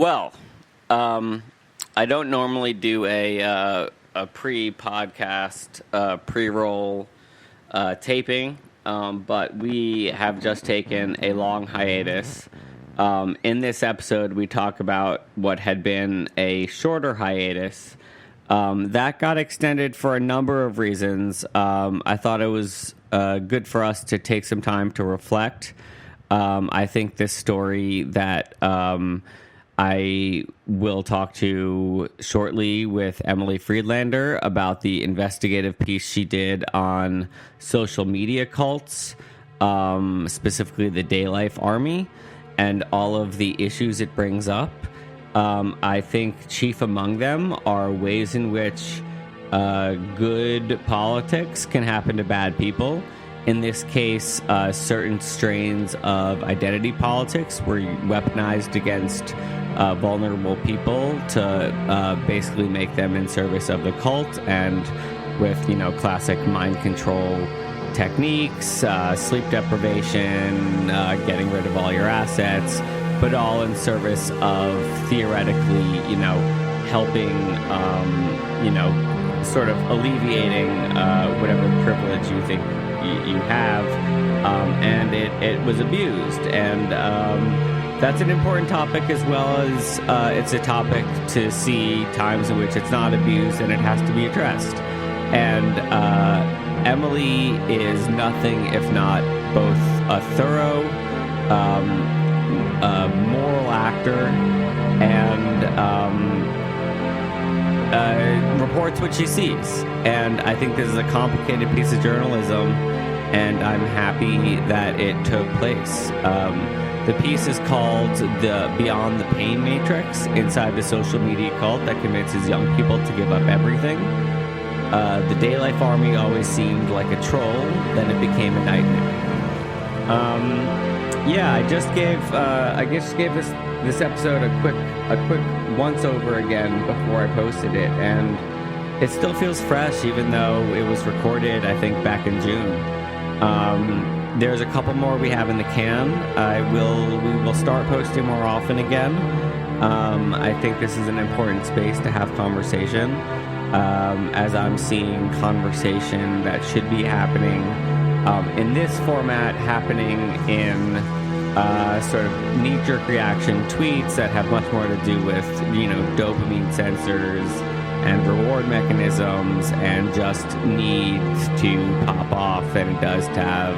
Well, I don't normally do a pre-podcast, pre-roll taping, but we have just taken a long hiatus. In this episode, we talk about what had been a shorter hiatus. That got extended for a number of reasons. I thought it was good for us to take some time to reflect. I think this story that I will talk to shortly with Emily Friedlander about the investigative piece she did on social media cults, specifically the Day Life Army, and all of the issues it brings up. I think chief among them are ways in which good politics can happen to bad people. In this case, certain strains of identity politics were weaponized against vulnerable people to basically make them in service of the cult, and with, classic mind control techniques, sleep deprivation, getting rid of all your assets, but all in service of theoretically, helping, sort of alleviating whatever privilege you think you have, and it was abused, and that's an important topic, as well as it's a topic to see times in which it's not abused and it has to be addressed. And Emily is nothing if not both a thorough moral actor and reports what she sees. And I think this is a complicated piece of journalism, and I'm happy that it took place. The piece is called the Beyond the Pain Matrix inside the social media cult that convinces young people to give up everything. The Day Life Army always seemed like a troll, then it became a nightmare. I just gave this episode a quick once over again before I posted it, and it still feels fresh, even though it was recorded, I think, back in June. There's a couple more we have in the can. We will start posting more often again. I think this is an important space to have conversation, as I'm seeing conversation that should be happening in this format, happening in sort of knee-jerk reaction tweets that have much more to do with, dopamine sensors and reward mechanisms and just need to pop off than it does to have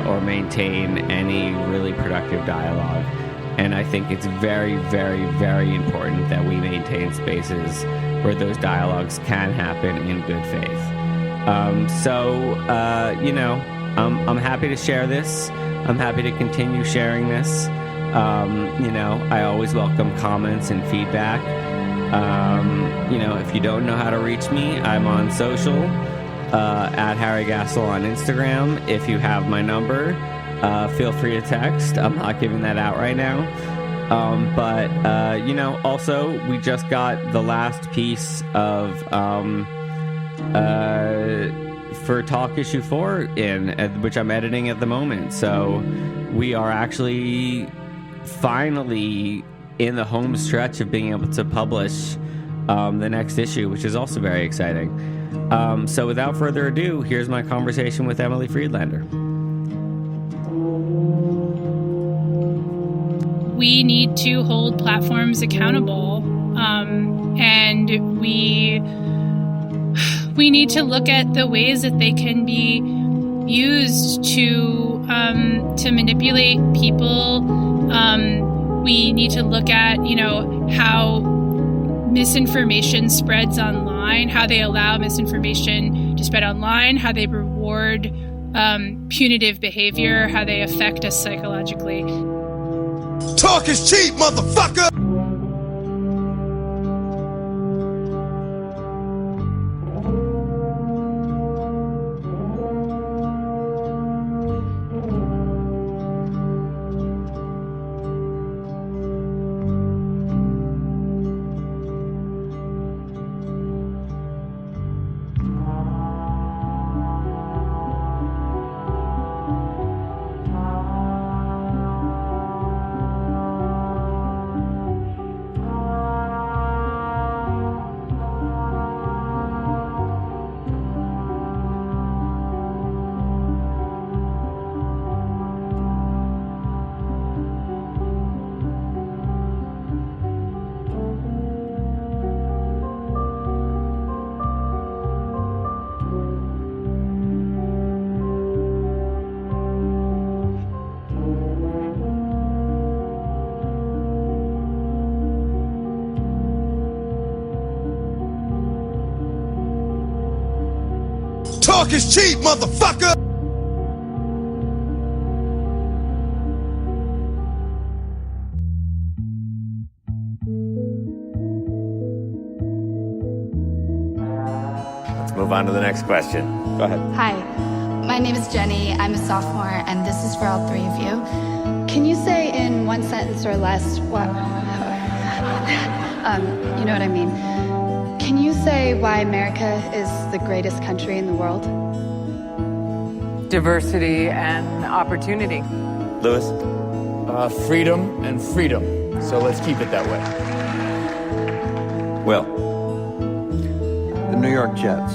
or maintain any really productive dialogue. And I think it's very, very, very important that we maintain spaces where those dialogues can happen in good faith. I'm happy to share this. I'm happy to continue sharing this. I always welcome comments and feedback. If you don't know how to reach me, I'm on social, at Harry Gassel on Instagram. If you have my number, feel free to text. I'm not giving that out right now. Also, we just got the last piece of, for Talk Issue 4 in, which I'm editing at the moment. So we are actually finally in the home stretch of being able to publish the next issue, which is also very exciting. So without further ado, here's my conversation with Emily Friedlander. We need to hold platforms accountable, and we need to look at the ways that they can be used to manipulate people. We need to look at, how misinformation spreads online, how they allow misinformation to spread online, how they reward punitive behavior, how they affect us psychologically. Talk is cheap, motherfucker! Talk is cheap, motherfucker! Let's move on to the next question. Go ahead. Hi, my name is Jenny. I'm a sophomore, and this is for all three of you. Can you say in one sentence or less what... you know what I mean. Can you say why America is the greatest country in the world? Diversity and opportunity. Lewis? Freedom and freedom. So let's keep it that way. Will? The New York Jets.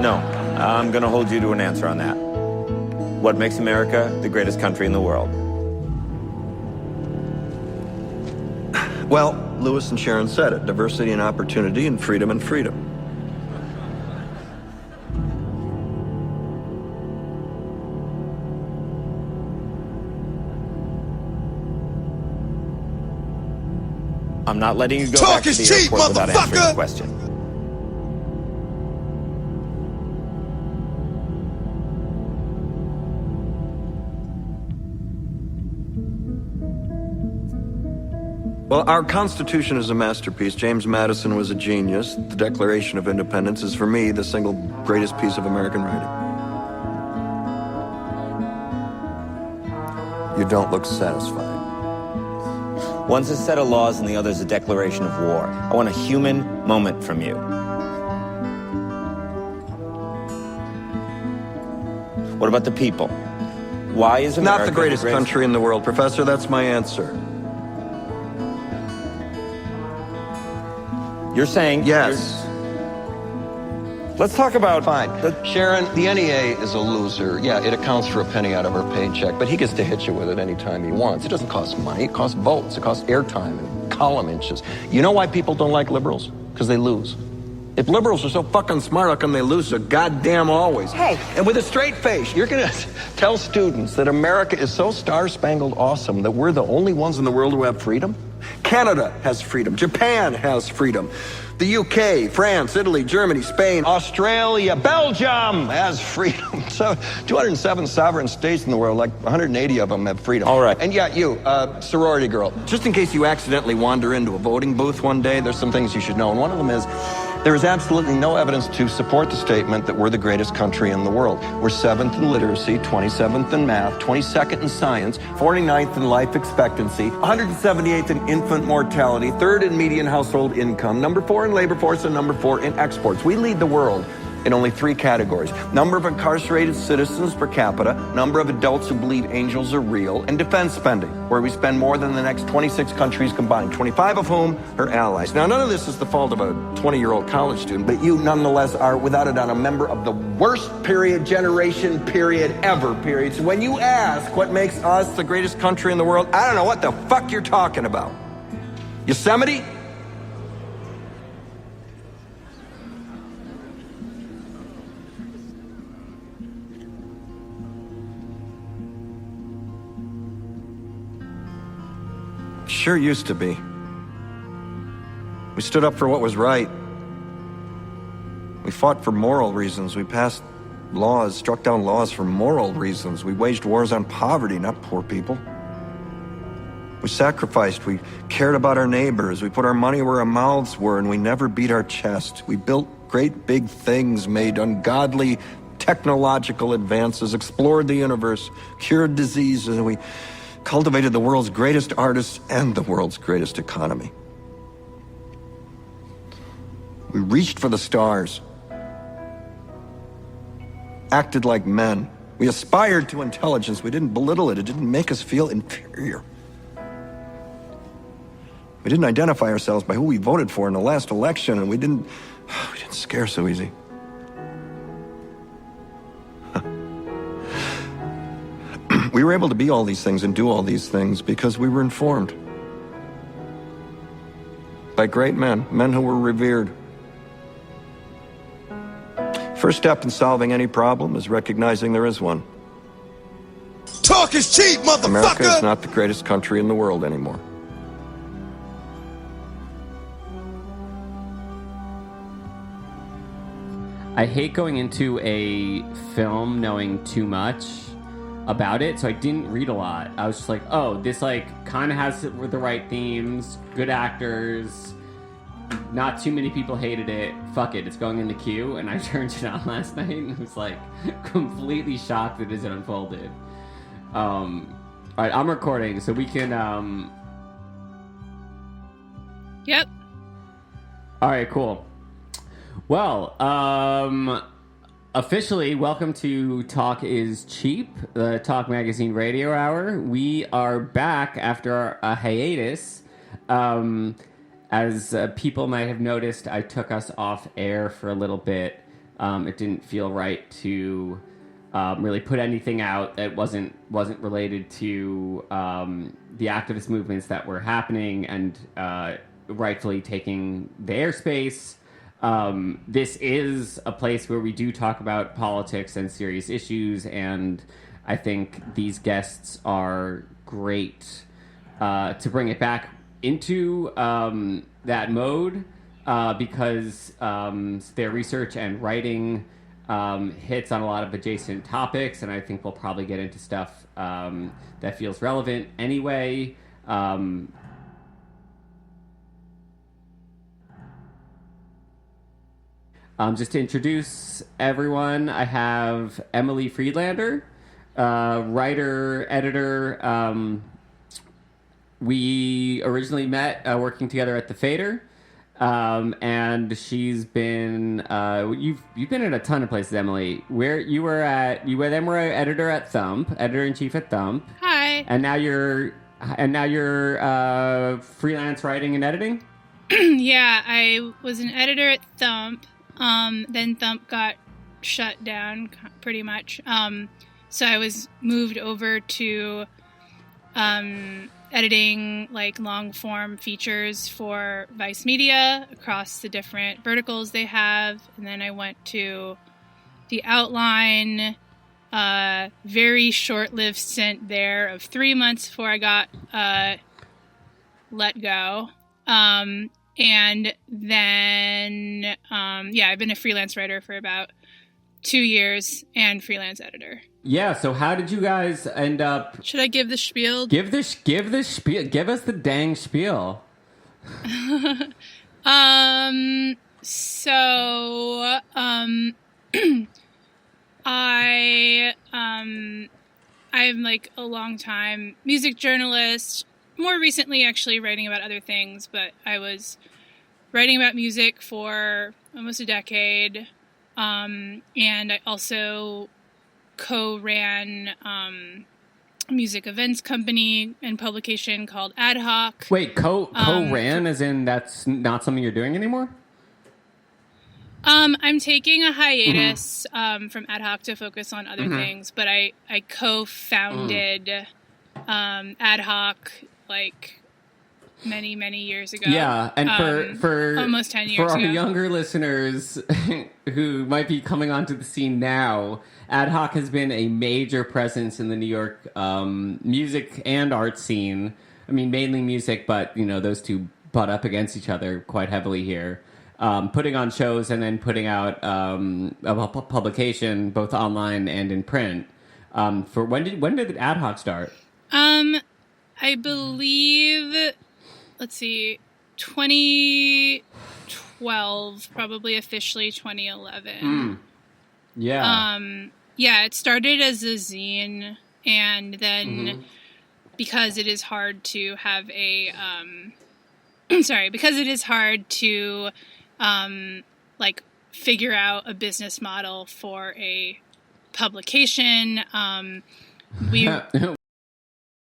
No. I'm going to hold you to an answer on that. What makes America the greatest country in the world? Well, Lewis and Sharon said it. Diversity and opportunity and freedom and freedom. I'm not letting you go Talk back to is the cheap, airport without answering motherfucker! the question. Well, our Constitution is a masterpiece. James Madison was a genius. The Declaration of Independence is, for me, the single greatest piece of American writing. You don't look satisfied. One's a set of laws and the other's a declaration of war. I want a human moment from you. What about the people? Why is America Not the greatest country in the world, Professor. That's my answer. You're saying... Yes. Let's talk about... Fine. Sharon, the NEA is a loser. Yeah, it accounts for a penny out of her paycheck, but he gets to hit you with it anytime he wants. It doesn't cost money. It costs votes. It costs airtime and column inches. You know why people don't like liberals? Because they lose. If liberals are so fucking smart, how come they lose so goddamn always? Hey, and with a straight face, you're going to tell students that America is so star-spangled awesome that we're the only ones in the world who have freedom? Canada has freedom. Japan has freedom. The UK, France, Italy, Germany, Spain, Australia, Belgium has freedom. So 207 sovereign states in the world, like 180 of them have freedom. All right. And yeah, you, sorority girl. Just in case you accidentally wander into a voting booth one day, There's some things you should know, and one of them is there is absolutely no evidence to support the statement that we're the greatest country in the world. We're 7th in literacy, 27th in math, 22nd in science, 49th in life expectancy, 178th in infant mortality, 3rd in median household income, number 4 in labor force, and number 4 in exports. We lead the world in only 3 categories: number of incarcerated citizens per capita, number of adults who believe angels are real, and defense spending, where we spend more than the next 26 countries combined, 25 of whom are allies. Now, none of this is the fault of a 20-year-old college student, but you nonetheless are, without a doubt, a member of the worst generation ever. So when you ask what makes us the greatest country in the world, I don't know what the fuck you're talking about. Yosemite? Sure used to be. We stood up for what was right. We fought for moral reasons. We passed laws, struck down laws for moral reasons. We waged wars on poverty, not poor people. We sacrificed. We cared about our neighbors. We put our money where our mouths were, and we never beat our chest. We built great big things, made ungodly technological advances, explored the universe, cured diseases, and we cultivated the world's greatest artists and the world's greatest economy. We reached for the stars, acted like men. We aspired to intelligence. We didn't belittle it. It didn't make us feel inferior. We didn't identify ourselves by who we voted for in the last election, and we didn't scare so easy. We were able to be all these things and do all these things because we were informed by great men, men who were revered. First step in solving any problem is recognizing there is one. Talk is cheap, motherfucker! America is not the greatest country in the world anymore. I hate going into a film knowing too much about it, so I didn't read a lot. I was just like, oh, this like kind of has the right themes, good actors, not too many people hated it. Fuck it, it's going in the queue. And I turned it on last night and was like completely shocked that it unfolded. All right, I'm recording, so we can. Yep. All right, cool. Well, officially, welcome to Talk is Cheap, the Talk Magazine Radio Hour. We are back after a hiatus. As people might have noticed, I took us off air for a little bit. It didn't feel right to really put anything out that wasn't related to the activist movements that were happening and rightfully taking the airspace. This is a place where we do talk about politics and serious issues, and I think these guests are great to bring it back into that mode because their research and writing hits on a lot of adjacent topics, and I think we'll probably get into stuff that feels relevant anyway. Just to introduce everyone, I have Emily Friedlander, writer, editor. We originally met working together at the Fader, and she's been you've been in a ton of places, Emily. Where you were editor at Thump, editor in chief at Thump. Hi. And now you're freelance writing and editing. Yeah, I was an editor at Thump. Then Thump got shut down pretty much. So I was moved over to editing like long form features for Vice Media across the different verticals they have. And then I went to the Outline, very short-lived stint there of 3 months before I got let go. And then, I've been a freelance writer for about 2 years and freelance editor. Yeah. So how did you guys end up? Should I give the spiel? Give the spiel. Give us the dang spiel. I'm like a long time music journalist. More recently, actually, writing about other things, but I was writing about music for almost a decade, and I also co-ran a music events company and publication called Ad Hoc. Wait, co-ran as in that's not something you're doing anymore? I'm taking a hiatus from Ad Hoc to focus on other things, but I co-founded Ad Hoc like many years ago. Yeah, and for almost 10 years for our ago. younger listeners who might be coming onto the scene now, Ad Hoc has been a major presence in the New York music and art scene. I mean, mainly music, but you know those two butt up against each other quite heavily here. Putting on shows and then putting out a publication both online and in print. For when did Ad Hoc start? I believe, let's see, 2012, probably officially 2011. Yeah. Yeah, it started as a zine, and then because it is hard to have a, because it is hard to, like, figure out a business model for a publication, we...